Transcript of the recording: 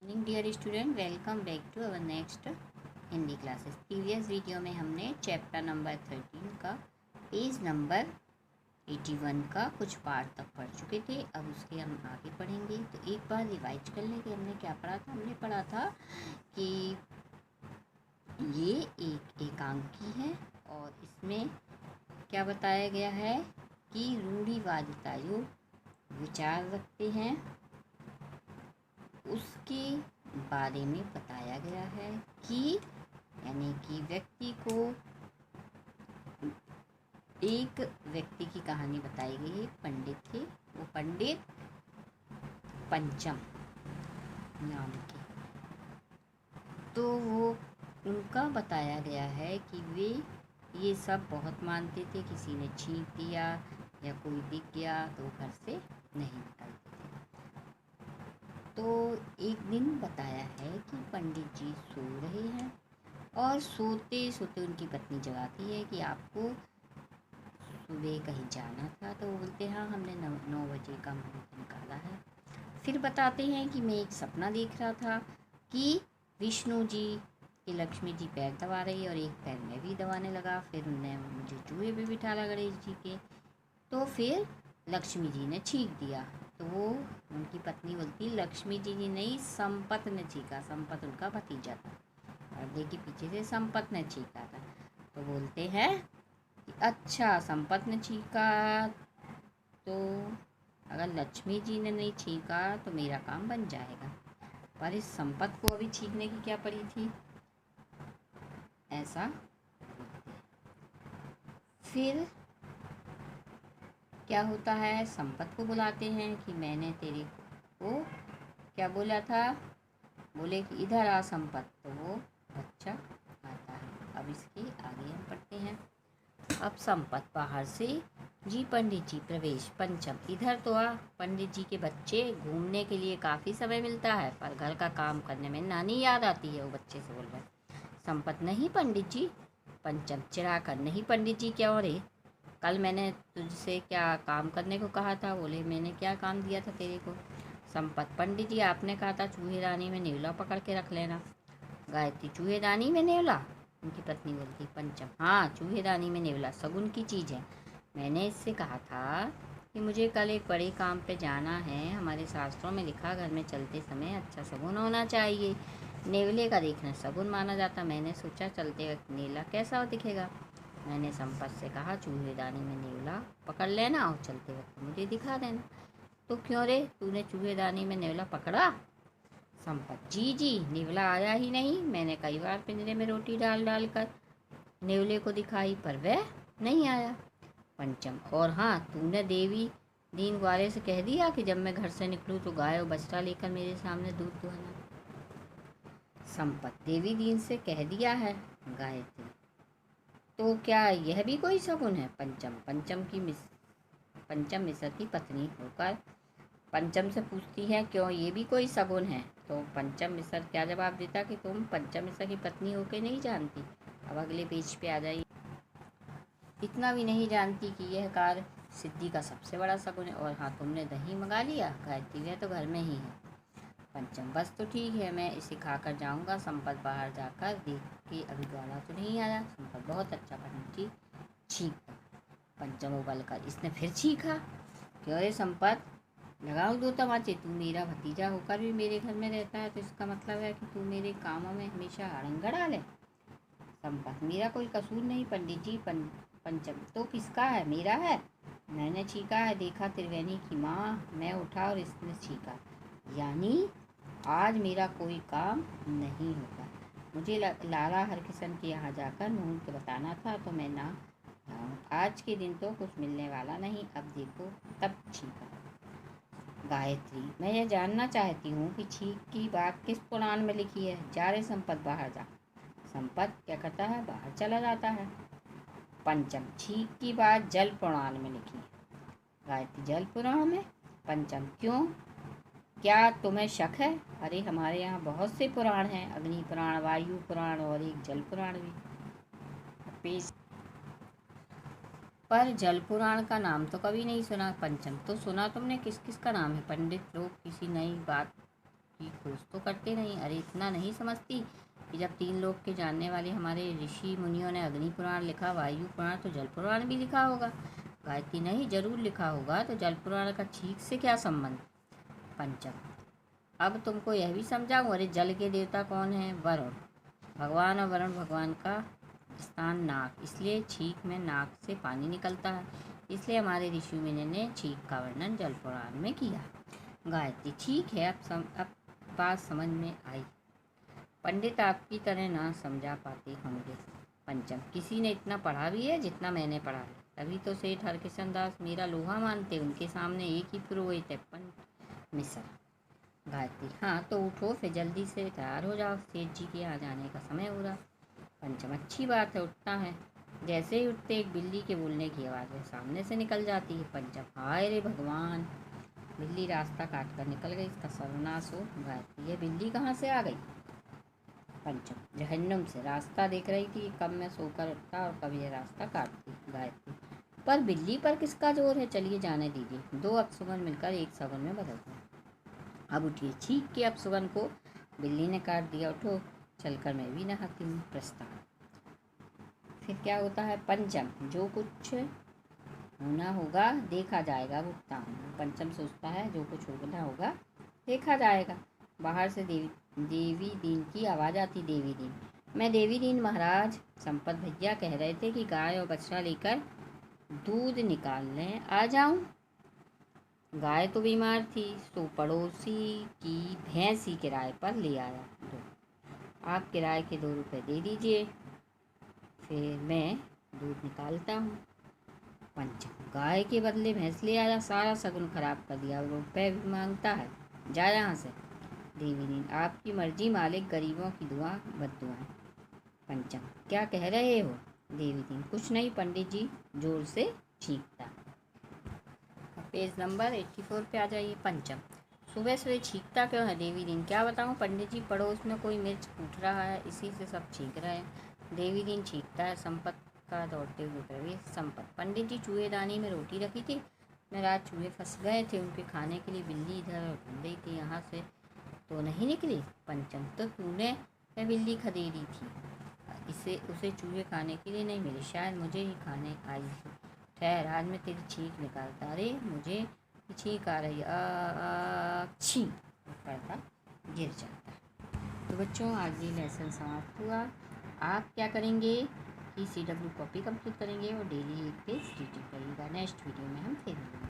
Evening dear student, welcome back to our next Hindi classes. Previous video में हमने chapter number 13 का page number 81 का कुछ पार्ट तक पढ़ चुके थे। अब उसके हम आगे पढ़ेंगे। तो एक बार रिवाइज कर लें कि हमने क्या पढ़ा था। हमने पढ़ा था कि ये एक एकांकी है और इसमें क्या बताया गया है कि रूढ़िवादिता जो विचार रखते हैं उसके बारे में बताया गया है कि यानी कि व्यक्ति को एक व्यक्ति की कहानी बताई गई है। पंडित थे, वो पंडित पंचम नाम के। तो वो उनका बताया गया है कि वे ये सब बहुत मानते थे। किसी ने छींक दिया या कोई दिख गया तो वो घर से नहीं निकलते थे। तो एक दिन बताया है कि पंडित जी सो रहे हैं और सोते सोते उनकी पत्नी जगाती है कि आपको सुबह कहीं जाना था। तो वो बोलते हैं हाँ, हमने 9 बजे का मुहूर्त निकाला है। फिर बताते हैं कि मैं एक सपना देख रहा था कि विष्णु जी की लक्ष्मी जी पैर दबा रही और एक पैर में भी दबाने लगा। फिर उन्होंने मुझे चूहे पे बिठाला गणेश जी के। तो फिर लक्ष्मी जी ने छींक दिया। तो वो उनकी पत्नी बोलती लक्ष्मी जी ने नहीं, संपत ने छींका। संपत उनका भतीजा था, पर्दे के पीछे से संपत ने छींका था। तो बोलते हैं कि अच्छा, संपत ने छींका तो अगर लक्ष्मी जी ने नहीं छींका तो मेरा काम बन जाएगा। पर इस संपत को अभी छींकने की क्या पड़ी थी, ऐसा। फिर क्या होता है, संपत को बुलाते हैं कि मैंने तेरे को क्या बोला था। बोले कि इधर आ संपत। तो वो बच्चा आता है। अब इसके आगे हम पढ़ते हैं। अब संपत बाहर से, जी पंडित जी प्रवेश। पंचम, इधर तो आ। पंडित जी के बच्चे घूमने के लिए काफ़ी समय मिलता है पर घर का काम करने में नानी याद आती है। वो बच्चे से बोल रहे हैं। संपत, नहीं पंडित जी। पंचम चिढ़ा कर, नहीं पंडित जी क्यों रे, कल मैंने तुझसे क्या काम करने को कहा था। बोले मैंने क्या काम दिया था तेरे को। संपत, पंडित जी आपने कहा था चूहेदानी में नेवला पकड़ के रख लेना। गायत्री, चूहेदानी में नेवला। उनकी पत्नी बोलती पंचम, हाँ चूहेदानी में नेवला सगुन की चीज़ है। मैंने इससे कहा था कि मुझे कल एक बड़े काम पे जाना है। हमारे शास्त्रों में लिखा घर में चलते समय अच्छा सगुन होना चाहिए। नेवले का देखना सगुन माना जाता। मैंने सोचा चलते वक्त नेवला कैसा दिखेगा। मैंने संपत से कहा चूहेदानी में नेवला पकड़ लेना और चलते वक्त मुझे दिखा देना। तो क्यों रे, तूने चूहेदानी में नेवला पकड़ा। संपत, जी जी, नेवला आया ही नहीं। मैंने कई बार पिंजरे में रोटी डाल डाल कर नेवले को दिखाई पर वह नहीं आया। पंचम, और हाँ, तूने देवी दीन ग्वाले से कह दिया कि जब मैं घर से निकलूँ तो गाय और बछड़ा लेकर मेरे सामने दूध दुहना। संपत, देवी दीन से कह दिया है। गायत्री, तो क्या यह भी कोई शगुन है। पंचम, पंचम मिश्र की पत्नी होकर पंचम से पूछती है क्यों ये भी कोई शगुन है। तो पंचम मिश्र क्या जवाब देता कि तुम पंचम मिश्र की पत्नी होकर नहीं जानती। अब अगले पेज पे आ जाइए। इतना भी नहीं जानती कि यह कार्य सिद्धि का सबसे बड़ा शगुन है। और हाँ, तुमने दही मंगा लिया। गायत्री, वह तो घर में ही है। पंचम, बस तो ठीक है, मैं इसे खाकर जाऊंगा। संपत बाहर जाकर देख के अभी ग्वाला तो नहीं आया। संपत, बहुत अच्छा पंडित जी, छींक। पंचम उबल कर, इसने फिर छींका। क्यों रे संपत, लगाओ दो तमाचे। तू मेरा भतीजा होकर भी मेरे घर में रहता है तो इसका मतलब है कि तू मेरे कामों में हमेशा अड़ंगा डाले। संपत, मेरा कोई कसूर नहीं पंडित जी। पंचम, तो किसका है, मेरा है। मैंने छींका है, देखा त्रिवेणी की माँ, मैं उठा और इसने छींका। यानी आज मेरा कोई काम नहीं होगा। मुझे लाला हरकिशन के यहाँ जाकर मुहूर्त बताना था तो मैं ना आज के दिन तो कुछ मिलने वाला नहीं। अब देखो, तब छींका। गायत्री, मैं यह जानना चाहती हूँ कि छींक की बात किस पुराण में लिखी है। जा रे संपत, बाहर जा। संपत क्या करता है, बाहर चला जाता है। पंचम, छींक की बात जल पुराण में लिखी है। गायत्री, जल पुराण में। पंचम, क्यों, क्या तुम्हें शक है। अरे हमारे यहाँ बहुत से पुराण हैं, अग्नि पुराण, वायु पुराण और एक जल पुराण भी। पेश पर जल पुराण का नाम तो कभी नहीं सुना। पंचम, तो सुना तुमने किस किस का नाम है। पंडित लोग किसी नई बात की खोज तो करते नहीं। अरे इतना नहीं समझती कि जब 3 लोक के जानने वाले हमारे ऋषि मुनियों ने अग्नि पुराण लिखा, वायु पुराण, तो जल पुराण भी लिखा होगा। गायत्री नहीं, जरूर लिखा होगा। तो जल पुराण का छींक से क्या संबंध? पंचम, अब तुमको यह भी समझाऊं। अरे जल के देवता कौन है? वरुण भगवान। और वरुण भगवान का स्थान नाक, इसलिए छींक में नाक से पानी निकलता है। इसलिए हमारे ऋषि मुनि ने छींक का वर्णन जल पुराण में किया। गायत्री, ठीक है, अब बात समझ में आई। पंडित आपकी तरह ना समझा पाते होंगे। पंचम, किसी ने इतना पढ़ा भी है जितना मैंने पढ़ा है, तभी तो सेठ हरकिशन दास मेरा लोहा मानते। उनके सामने एक ही पुरोहित है, पंडित मिश्र। गायत्री, हाँ तो उठो, फिर जल्दी से तैयार हो जाओ, सेठ जी के आ जाने का समय हो रहा। पंचम, अच्छी बात है, उठता है। जैसे ही उठते एक बिल्ली के बोलने की आवाज़ है, सामने से निकल जाती है। पंचम, हाय रे भगवान, बिल्ली रास्ता काट कर निकल गई, इसका सर्वनाश हो। गायत्री, ये बिल्ली कहाँ से आ गई? पंचम, जहन्नुम से। रास्ता देख रही थी, कब मैं सोकर उठता और कब ये रास्ता काटती। गायत्री, पर बिल्ली पर किसका जोर है? चलिए जाने दीजिए, 2 अपशगुन मिलकर एक शगुन में बदलते हैं। अब उठिए। छींक के अपशगुन को बिल्ली ने काट दिया। उठो, चलकर मैं भी नहाती हूँ। प्रस्ताव। फिर क्या होता है? पंचम, जो कुछ होना होगा देखा जाएगा। उठता हूँ। पंचम सोचता है जो कुछ होना होगा देखा जाएगा। बाहर से देवी दीन की आवाज़ आती। देवी दीन, मैं देवी दीन महाराज। संपत भैया कह रहे थे कि गाय और बछड़ा लेकर दूध निकालने आ जाऊं। गाय तो बीमार थी, तो पड़ोसी की भैंस ही किराए पर ले आया। आप किराए के 2 रुपये दे दीजिए, फिर मैं दूध निकालता हूँ। पंचम, गाय के बदले भैंस ले आया, सारा शगुन खराब कर दिया, रुपये भी मांगता है, जा यहाँ से। देवी दीन, आपकी मर्जी मालिक, गरीबों की दुआ बद्दुआएं। पंचम, क्या कह रहे हो? देवी दीन, कुछ नहीं, पंडित जी जोर से छींकता। पेज नंबर 84 पे आ जाइए। पंचम, सुबह सुबह छींकता क्यों है? देवी दीन, क्या बताऊँ पंडित जी, पड़ोस में कोई मिर्च कूट रहा है, इसी से सब छींक रहे हैं। देवी दीन छींकता है। संपत का दौड़ते हुए प्रवेश। संपत, पंडित जी, चूहेदानी में रोटी रखी थी, मैं रात चूहे फंस गए थे, उनके खाने के लिए बिल्ली इधर घूम रही थी, यहाँ से तो नहीं निकली। पंचम, तो तूने मैं बिल्ली खदेड़ी थी, उसे चूहे खाने के लिए नहीं मिले, शायद मुझे ही खाने आई थी। ठहर, आज मैं तेरी छींक निकालता। अरे मुझे छींक आ रही, छींक करता गिर जाता। तो बच्चों, आज ये लेसन समाप्त हुआ। आप क्या करेंगे कि CW कॉपी कंप्लीट करेंगे और डेली एक पेज रीडिंग करिएगा। नेक्स्ट वीडियो में हम फिर मिलेंगे।